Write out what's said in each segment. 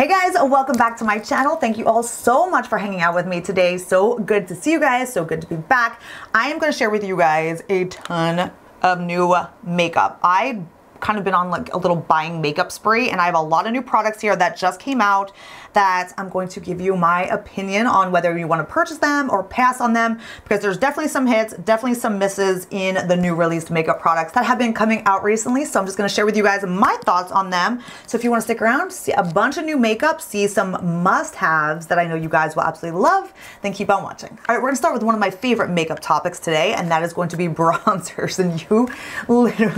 Hey guys, welcome back to my channel. Thank you all so much for hanging out with me today. So good to see you guys, so good to be back. I am going to share with you guys a ton of new makeup. I kind of been on like a little buying makeup spree, and I have a lot of new products here that just came out that I'm going to give you my opinion on whether you want to purchase them or pass on them, because there's definitely some hits, definitely some misses in the new released makeup products that have been coming out recently. So I'm just going to share with you guys my thoughts on them. So if you want to stick around, see a bunch of new makeup, see some must-haves that I know you guys will absolutely love, then keep on watching. All right, we're going to start with one of my favorite makeup topics today, and that is going to be bronzers. And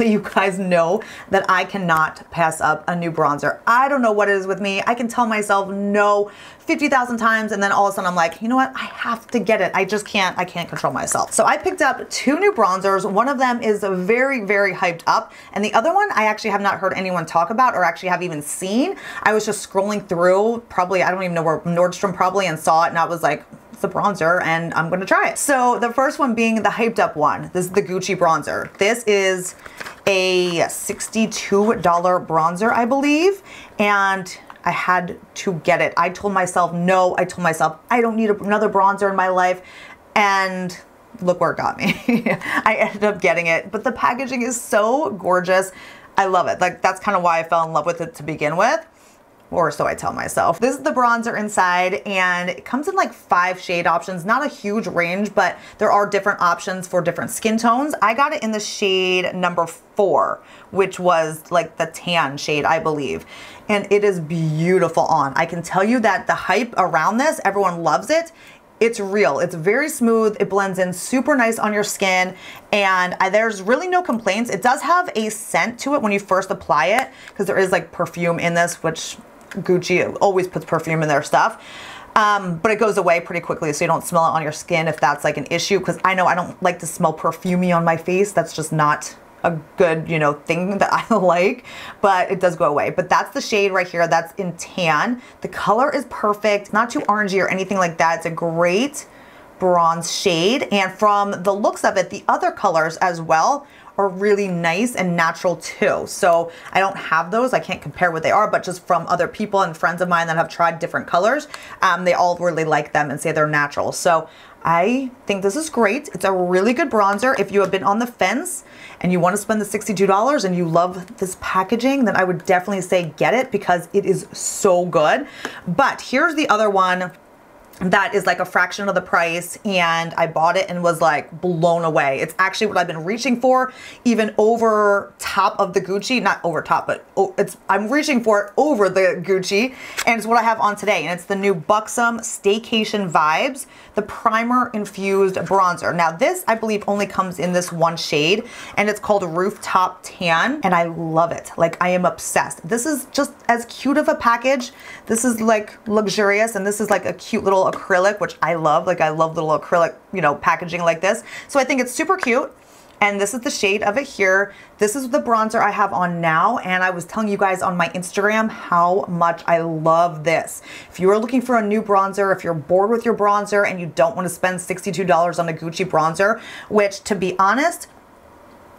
you guys know that I cannot pass up a new bronzer. I don't know what it is with me. I can tell myself no 50,000 times, and then all of a sudden I'm like, you know what? I have to get it. I can't control myself. So I picked up two new bronzers. One of them is very, very hyped up, and the other one I actually have not heard anyone talk about or actually have even seen. I was just scrolling through, probably, I don't even know where, Nordstrom probably, and saw it, and I was like, the bronzer, and I'm gonna try it. So the first one being the hyped up one. This is the Gucci bronzer. This is a $62 bronzer, I believe, and I had to get it. I told myself no. I told myself I don't need another bronzer in my life, and look where it got me. I ended up getting it, but the packaging is so gorgeous. I love it. Like, that's kind of why I fell in love with it to begin with. Or so I tell myself. This is the bronzer inside, and it comes in like 5 shade options. Not a huge range, but there are different options for different skin tones. I got it in the shade number 4, which was like the tan shade, I believe. And it is beautiful on. I can tell you that the hype around this, everyone loves it. It's real. It's very smooth. It blends in super nice on your skin, and there's really no complaints. It does have a scent to it when you first apply it, because there is like perfume in this, which Gucci always puts perfume in their stuff. But it goes away pretty quickly, so you don't smell it on your skin if that's like an issue, because I know I don't like to smell perfumey on my face. That's just not a good, you know, thing that I like, but it does go away. But that's the shade right here. That's in tan. The color is perfect, not too orangey or anything like that. It's a great bronze shade, and from the looks of it, the other colors as well are really nice and natural too. So I don't have those. I can't compare what they are, but just from other people and friends of mine that have tried different colors, they all really like them and say they're natural. So I think this is great. It's a really good bronzer. If you have been on the fence and you want to spend the $62 and you love this packaging, then I would definitely say get it, because it is so good. But here's the other one that is like a fraction of the price, and I bought it and was like blown away. It's actually what I've been reaching for, even over top of the Gucci. Not over top, but I'm reaching for it over the Gucci, and it's what I have on today, and it's the new Buxom Staycation Vibes, the primer infused bronzer. Now this, I believe, only comes in this one shade, and it's called Rooftop Tan, and I love it. Like, I am obsessed. This is just as cute of a package. This is like luxurious, and this is like a cute little acrylic, which I love. Like, I love little acrylic, you know, packaging like this. So I think it's super cute. And this is the shade of it here. This is the bronzer I have on now, and I was telling you guys on my Instagram how much I love this. If you are looking for a new bronzer, if you're bored with your bronzer and you don't want to spend $62 on a Gucci bronzer, which, to be honest,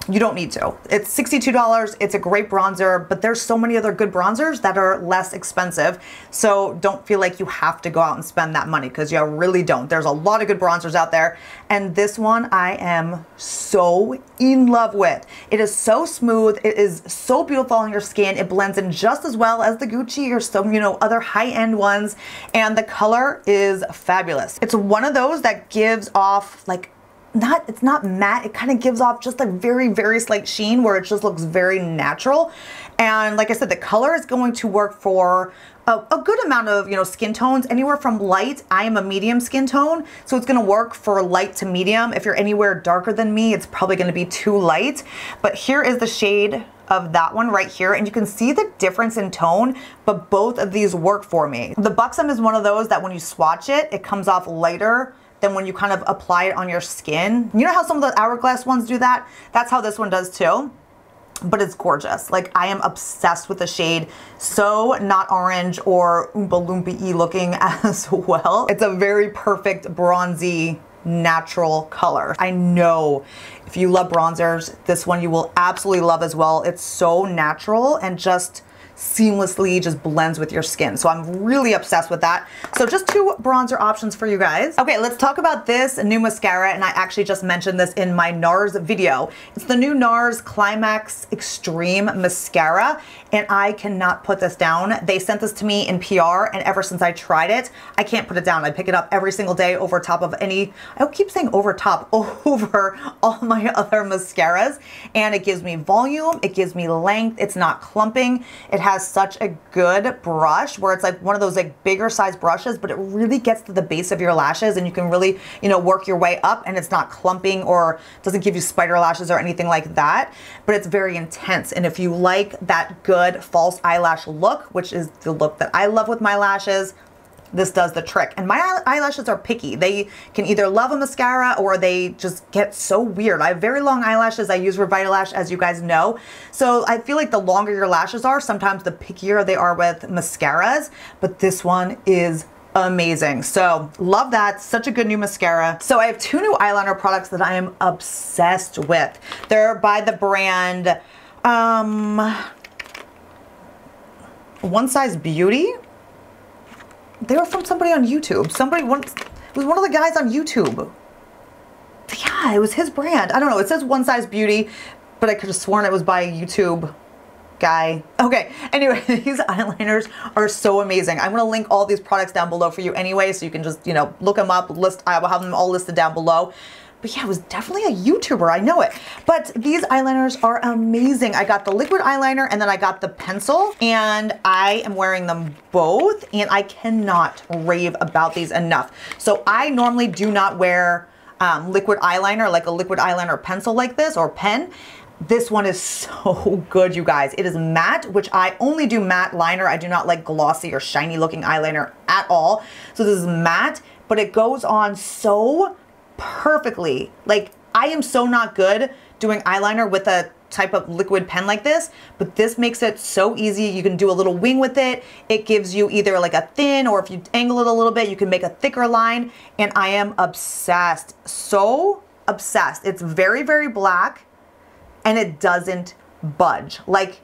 you don't need to. It's $62. It's a great bronzer, but there's so many other good bronzers that are less expensive. So don't feel like you have to go out and spend that money, because you really don't. There's a lot of good bronzers out there. And this one I am so in love with. It is so smooth. It is so beautiful on your skin. It blends in just as well as the Gucci or some, you know, other high-end ones. And the color is fabulous. It's one of those that gives off like, it's not matte, it kind of gives off just a very, very slight sheen where it just looks very natural. And like I said, the color is going to work for a good amount of, you know, skin tones, anywhere from light. I am a medium skin tone, so it's going to work for light to medium. If you're anywhere darker than me, it's probably going to be too light. But here is the shade of that one right here, and you can see the difference in tone, but both of these work for me. The Buxom is one of those that when you swatch it, it comes off lighter than when you kind of apply it on your skin. You know how some of the Hourglass ones do that? That's how this one does too. But it's gorgeous. Like, I am obsessed with the shade. So not orange or Oompa Loompa-y looking as well. It's a very perfect bronzy natural color. I know if you love bronzers, this one you will absolutely love as well. It's so natural and just seamlessly just blends with your skin. So I'm really obsessed with that. So just 2 bronzer options for you guys. Okay, let's talk about this new mascara, and I actually just mentioned this in my NARS video. It's the new NARS Climax Extreme Mascara, and I cannot put this down. They sent this to me in PR, and ever since I tried it, I can't put it down. I pick it up every single day over top of any, I keep saying over top, over all my other mascaras, and it gives me volume, it gives me length, it's not clumping. It has such a good brush where it's like one of those like bigger size brushes, but it really gets to the base of your lashes, and you can really, you know, work your way up, and it's not clumping or doesn't give you spider lashes or anything like that, but it's very intense. And if you like that good false eyelash look, which is the look that I love with my lashes, this does the trick. And my eyelashes are picky. They can either love a mascara or they just get so weird. I have very long eyelashes. I use Revitalash, as you guys know. So I feel like the longer your lashes are, sometimes the pickier they are with mascaras, but this one is amazing. So love that. Such a good new mascara. So I have 2 new eyeliner products that I am obsessed with. They're by the brand One Size Beauty. They were from somebody on YouTube. It was one of the guys on YouTube. Yeah, it was his brand. I don't know. It says One Size Beauty, but I could have sworn it was by a YouTube guy. Okay, anyway, these eyeliners are so amazing. I'm gonna link all these products down below for you anyway, so you can just, you know, look them up, I will have them all listed down below. But yeah, it was definitely a YouTuber, I know it. But these eyeliners are amazing. I got the liquid eyeliner and then I got the pencil, and I am wearing them both, and I cannot rave about these enough. So I normally do not wear liquid eyeliner, like a liquid eyeliner pencil like this, or pen. This one is so good, you guys. It is matte, which I only do matte liner. I do not like glossy or shiny looking eyeliner at all. So this is matte, but it goes on so perfectly. Like, I am so not good doing eyeliner with a type of liquid pen like this, but this makes it so easy. You can do a little wing with it. It gives you either like a thin, or if you angle it a little bit, you can make a thicker line, and I am obsessed. So obsessed. It's very, very black, and it doesn't budge, like,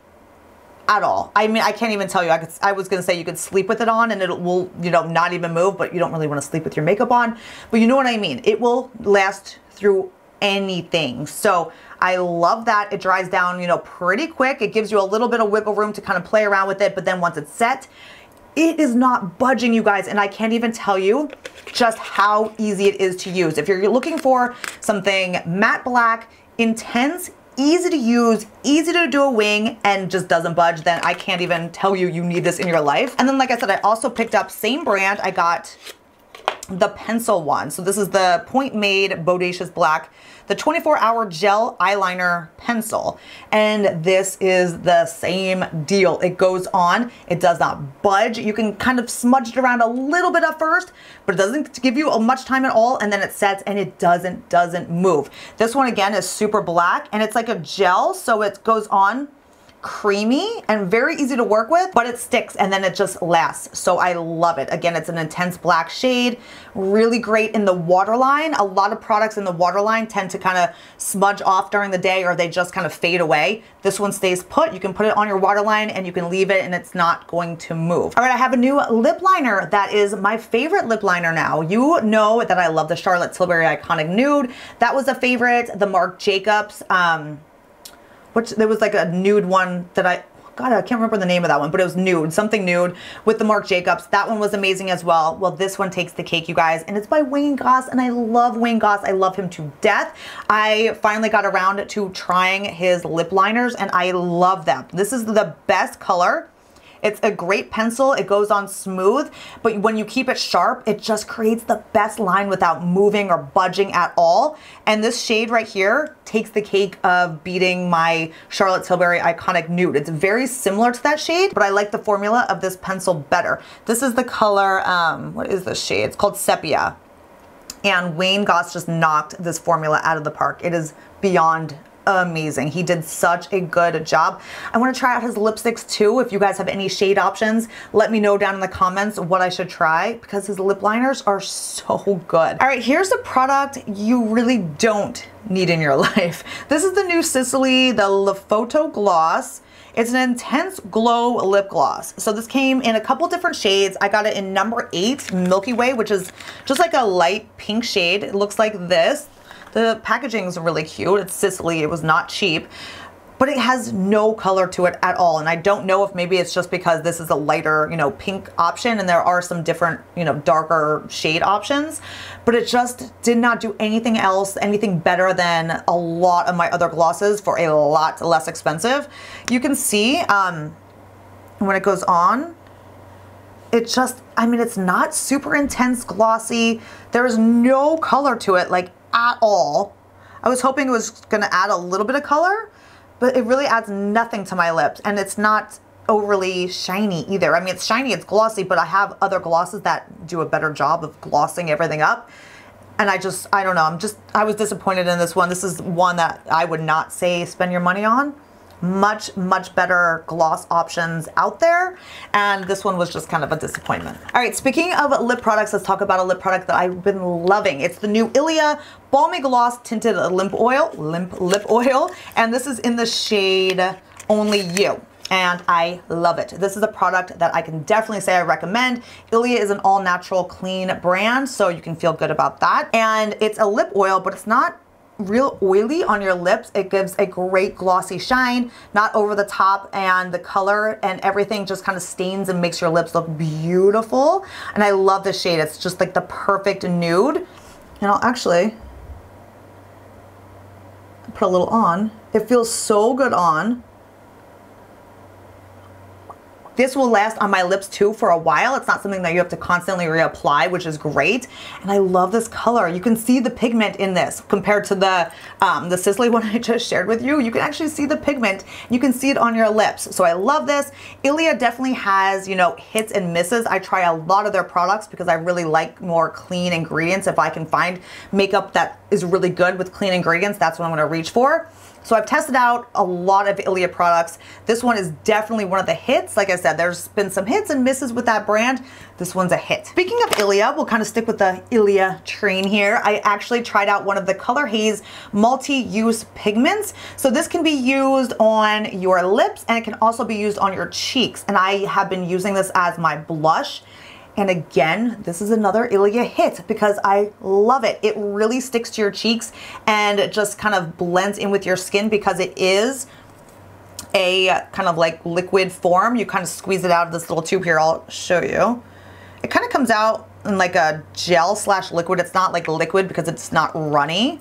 at all. I mean, I can't even tell you. I was gonna say you could sleep with it on and it will, you know, not even move, but you don't really want to sleep with your makeup on. But you know what I mean? It will last through anything. So I love that. It dries down, you know, pretty quick. It gives you a little bit of wiggle room to kind of play around with it, but then once it's set, it is not budging, you guys, and I can't even tell you just how easy it is to use. If you're looking for something matte black, intense, easy to use, easy to do a wing, and just doesn't budge, then I can't even tell you you need this in your life. And then, like I said, I also picked up, same brand, I got the pencil one. So this is the Point Made Bodacious Black, the 24-hour gel eyeliner pencil. And this is the same deal. It goes on, it does not budge. You can kind of smudge it around a little bit at first, but it doesn't give you much time at all, and then it sets and it doesn't move. This one again is super black, and it's like a gel, so it goes on creamy and very easy to work with, but it sticks and then it just lasts. So I love it. Again, it's an intense black shade, really great in the waterline. A lot of products in the waterline tend to kind of smudge off during the day, or they just kind of fade away. This one stays put. You can put it on your waterline and you can leave it and it's not going to move. All right, I have a new lip liner that is my favorite lip liner now. You know that I love the Charlotte Tilbury Iconic Nude. That was a favorite. The Marc Jacobs, which there was like a nude one that I can't remember the name of that one, but it was nude, something nude with the Marc Jacobs. That one was amazing as well. Well, this one takes the cake, you guys, and it's by Wayne Goss, and I love Wayne Goss. I love him to death. I finally got around to trying his lip liners, and I love them. This is the best color. It's a great pencil. It goes on smooth, but when you keep it sharp, it just creates the best line without moving or budging at all. And this shade right here takes the cake of beating my Charlotte Tilbury Iconic Nude. It's very similar to that shade, but I like the formula of this pencil better. This is the color, what is this shade? It's called Sepia. And Wayne Goss just knocked this formula out of the park. It is beyond amazing. He did such a good job. I want to try out his lipsticks too. If you guys have any shade options, let me know down in the comments what I should try, because his lip liners are so good. All right, here's a product you really don't need in your life. This is the new Sisley, the Le Photo Gloss. It's an intense glow lip gloss. So this came in a couple different shades. I got it in number 8, Milky Way, which is just like a light pink shade. It looks like this. The packaging is really cute. It's Sicily. It was not cheap, but it has no color to it at all. And I don't know if maybe it's just because this is a lighter, you know, pink option and there are some different, you know, darker shade options, but it just did not do anything else, anything better than a lot of my other glosses for a lot less expensive. You can see when it goes on, it just, I mean, it's not super intense glossy. There is no color to it, like at all. I was hoping it was gonna add a little bit of color, but it really adds nothing to my lips, and it's not overly shiny either. I mean, it's shiny, it's glossy, but I have other glosses that do a better job of glossing everything up. And I don't know, I was disappointed in this one. This is one that I would not say spend your money on. Much, much better gloss options out there. And this one was just kind of a disappointment. All right, speaking of lip products, let's talk about a lip product that I've been loving. It's the new Ilia Balmy Gloss Tinted Limp Lip Oil. And this is in the shade Only You. And I love it. This is a product that I can definitely say I recommend. Ilia is an all natural clean brand, so you can feel good about that. And it's a lip oil, but it's not real oily on your lips. It gives a great glossy shine, not over the top, and the color and everything just kind of stains and makes your lips look beautiful. And I love this shade. It's just like the perfect nude. And I'll actually put a little on. It feels so good on. This will last on my lips too for a while. It's not something that you have to constantly reapply, which is great. And I love this color. You can see the pigment in this compared to the Sicily one I just shared with you. You can actually see the pigment. You can see it on your lips. So I love this. Ilia definitely has, you know, hits and misses. I try a lot of their products because I really like more clean ingredients. If I can find makeup that is really good with clean ingredients, that's what I'm gonna reach for. So I've tested out a lot of Ilia products. This one is definitely one of the hits. Like I said, there's been some hits and misses with that brand. This one's a hit. Speaking of Ilia, we'll kind of stick with the Ilia train here. I actually tried out one of the Color Haze multi-use pigments. So this can be used on your lips and it can also be used on your cheeks. And I have been using this as my blush. And again, this is another Ilia hit because I love it. It really sticks to your cheeks and it just kind of blends in with your skin because it is a kind of like liquid form. You kind of squeeze it out of this little tube here. I'll show you. It kind of comes out in like a gel slash liquid. It's not like liquid because it's not runny.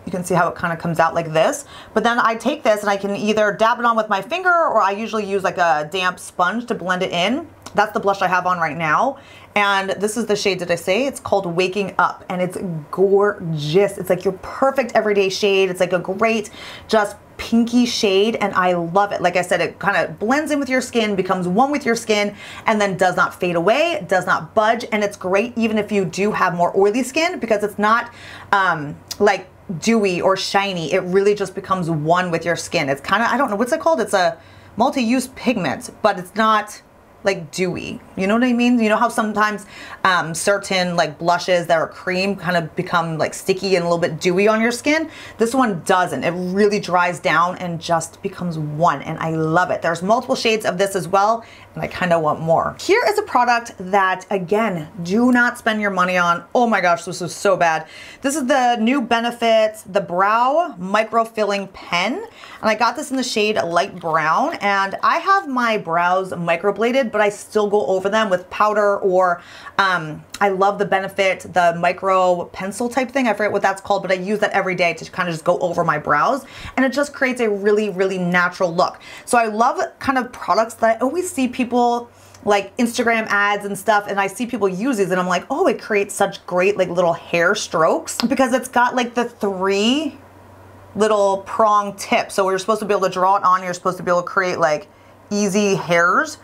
You can see how it kind of comes out like this. But then I take this and I can either dab it on with my finger or I usually use like a damp sponge to blend it in. That's the blush I have on right now. And this is the shade, did I say? It's called Waking Up and it's gorgeous. It's like your perfect everyday shade. It's like a great, just pinky shade and I love it. Like I said, it kind of blends in with your skin, becomes one with your skin, and then does not fade away, does not budge. And it's great even if you do have more oily skin because it's not like dewy or shiny. It really just becomes one with your skin. It's kind of, I don't know, what's it called? It's a multi-use pigment, but it's not like dewy. You know what I mean? You know how sometimes certain like blushes that are cream kind of become like sticky and a little bit dewy on your skin? This one doesn't. It really dries down and just becomes one, and I love it. There's multiple shades of this as well, and I kind of want more. Here is a product that, again, do not spend your money on. Oh my gosh, this is so bad. This is the new Benefit, the Brow Micro Filling Pen, and I got this in the shade Light Brown, and I have my brows microbladed, but I still go over them with powder or I love the Benefit, the micro pencil type thing. I forget what that's called, but I use that every day to kind of just go over my brows, and it just creates a really, really natural look. So I love kind of products that I always see people like Instagram ads and stuff, and I see people use these and I'm like, oh, it creates such great like little hair strokes because it's got like the 3 little prong tips. So we're supposed to be able to draw it on. You're supposed to be able to create like easy hairs,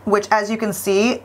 which as you can see,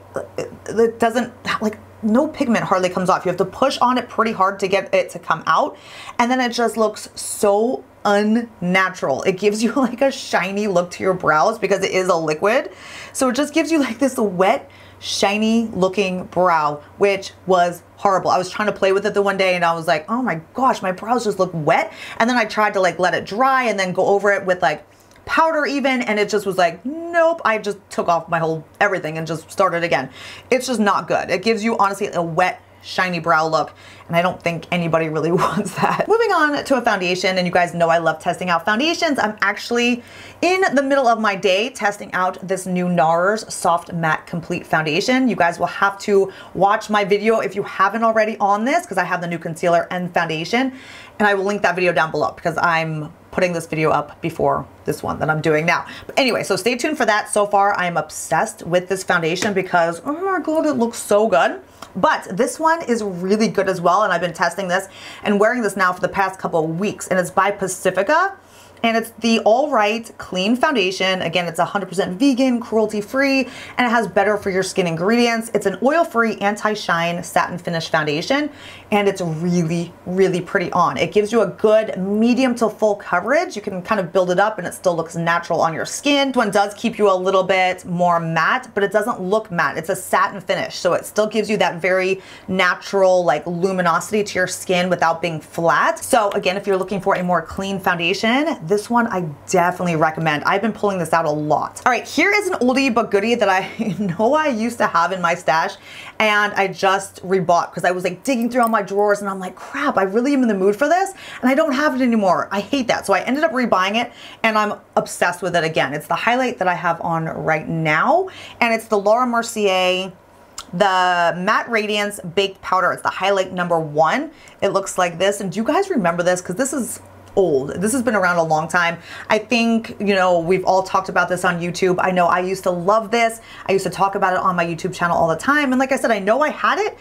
it doesn't, like no pigment hardly comes off. You have to push on it pretty hard to get it to come out. And then it just looks so unnatural. It gives you like a shiny look to your brows because it is a liquid. So it just gives you like this wet, shiny looking brow, which was horrible. I was trying to play with it the one day and I was like, oh my gosh, my brows just look wet. And then I tried to like let it dry and then go over it with like powder even, and it just was like, nope, I just took off my whole everything and just started again. It's just not good. It gives you honestly a wet, shiny brow look, and I don't think anybody really wants that. Moving on to a foundation, and you guys know I love testing out foundations. I'm actually in the middle of my day testing out this new NARS Soft Matte Complete Foundation. You guys will have to watch my video if you haven't already on this, because I have the new concealer and foundation, and I will link that video down below because I'm putting this video up before this one that I'm doing now. But anyway, so stay tuned for that. So far, I am obsessed with this foundation because, oh my God, it looks so good. But this one is really good as well, and I've been testing this and wearing this now for the past couple of weeks, and it's by Pacifica. And it's the All Right Clean Foundation. Again, it's 100% vegan, cruelty-free, and it has better for your skin ingredients. It's an oil-free, anti-shine satin finish foundation, and it's really, really pretty on. It gives you a good medium to full coverage. You can kind of build it up and it still looks natural on your skin. This one does keep you a little bit more matte, but it doesn't look matte. It's a satin finish, so it still gives you that very natural like luminosity to your skin without being flat. So again, if you're looking for a more clean foundation, this one I definitely recommend. I've been pulling this out a lot. All right, here is an oldie but goodie that I know I used to have in my stash, and I just rebought because I was like digging through all my drawers and I'm like, crap, I really am in the mood for this and I don't have it anymore. I hate that. So I ended up rebuying it and I'm obsessed with it again. It's the highlight that I have on right now, and it's the Laura Mercier the Matte Radiance Baked Powder. It's the highlight #1. It looks like this. And do you guys remember this? Because this is old. This has been around a long time. I think, you know, we've all talked about this on YouTube. I know I used to love this. I used to talk about it on my YouTube channel all the time. And like I said, I know I had it,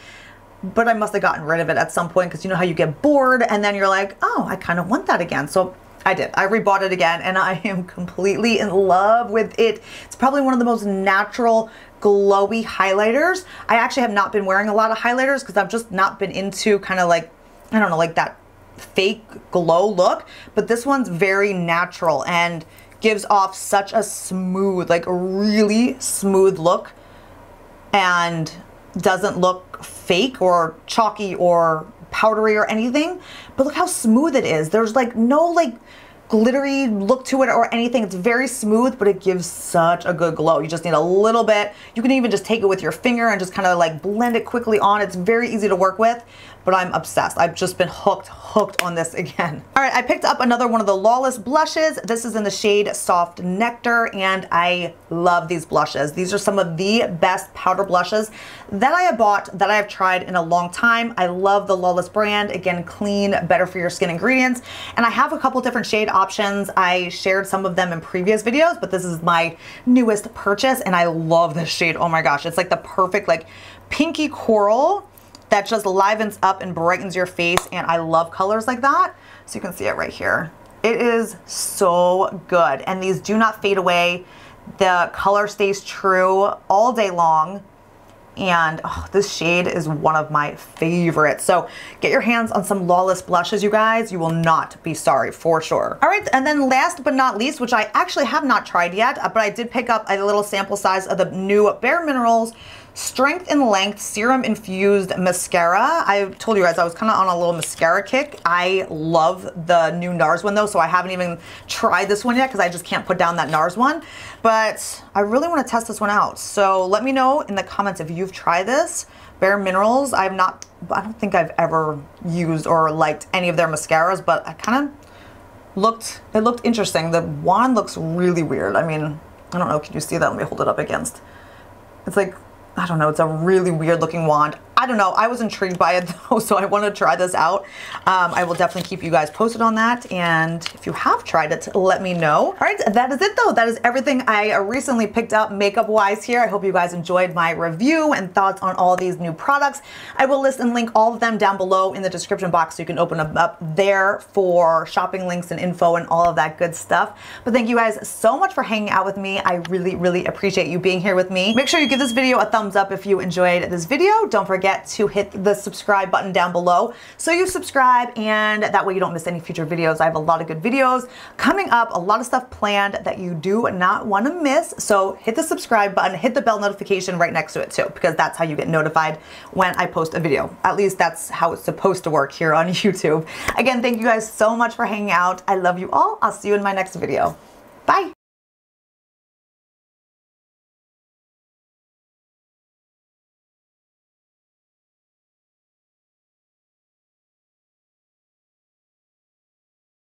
but I must have gotten rid of it at some point because you know how you get bored and then you're like, oh, I kind of want that again. So I did. I rebought it again and I am completely in love with it. It's probably one of the most natural, glowy highlighters. I actually have not been wearing a lot of highlighters because I've just not been into kind of like, I don't know, like that fake glow look, but this one's very natural and gives off such a smooth, like a really smooth look, and doesn't look fake or chalky or powdery or anything. But look how smooth it is. There's like no like glittery look to it or anything. It's very smooth, but it gives such a good glow. You just need a little bit. You can even just take it with your finger and just kind of like blend it quickly on. It's very easy to work with, but I'm obsessed. I've just been hooked on this again. All right, I picked up another one of the Lawless blushes. This is in the shade Soft Nectar, and I love these blushes. These are some of the best powder blushes that I have bought, that I have tried in a long time. I love the Lawless brand. Again, clean, better for your skin ingredients. And I have a couple different shade options. I shared some of them in previous videos, but this is my newest purchase, and I love this shade. Oh my gosh, it's like the perfect like pinky coral that just livens up and brightens your face, and I love colors like that. So you can see it right here. It is so good, and these do not fade away. The color stays true all day long, and oh, this shade is one of my favorites. So get your hands on some Lawless blushes, you guys. You will not be sorry, for sure. All right, and then last but not least, which I actually have not tried yet, but I did pick up a little sample size of the new Bare Minerals Strength and Length Serum Infused Mascara. I told you guys I was kind of on a little mascara kick. I love the new NARS one though, so I haven't even tried this one yet because I just can't put down that NARS one. But I really want to test this one out. So let me know in the comments if you've tried this. Bare Minerals, I don't think I've ever used or liked any of their mascaras, but I kind of it looked interesting. The wand looks really weird. I mean, I don't know, can you see that? Let me hold it up against. It's like, I don't know, it's a really weird looking wand. I don't know, I was intrigued by it though, so I want to try this out. I will definitely keep you guys posted on that, and if you have tried it, let me know. All right, that is it though. That is everything I recently picked up makeup wise here. I hope you guys enjoyed my review and thoughts on all these new products. I will list and link all of them down below in the description box, so you can open them up there for shopping links and info and all of that good stuff. But thank you guys so much for hanging out with me. I really, really appreciate you being here with me. Make sure you give this video a thumbs up if you enjoyed this video. Don't forget to hit the subscribe button down below so you subscribe, and that way you don't miss any future videos. I have a lot of good videos coming up, a lot of stuff planned that you do not want to miss. So hit the subscribe button, hit the bell notification right next to it too, because that's how you get notified when I post a video. At least that's how it's supposed to work here on YouTube. Again, thank you guys so much for hanging out. I love you all. I'll see you in my next video. Bye.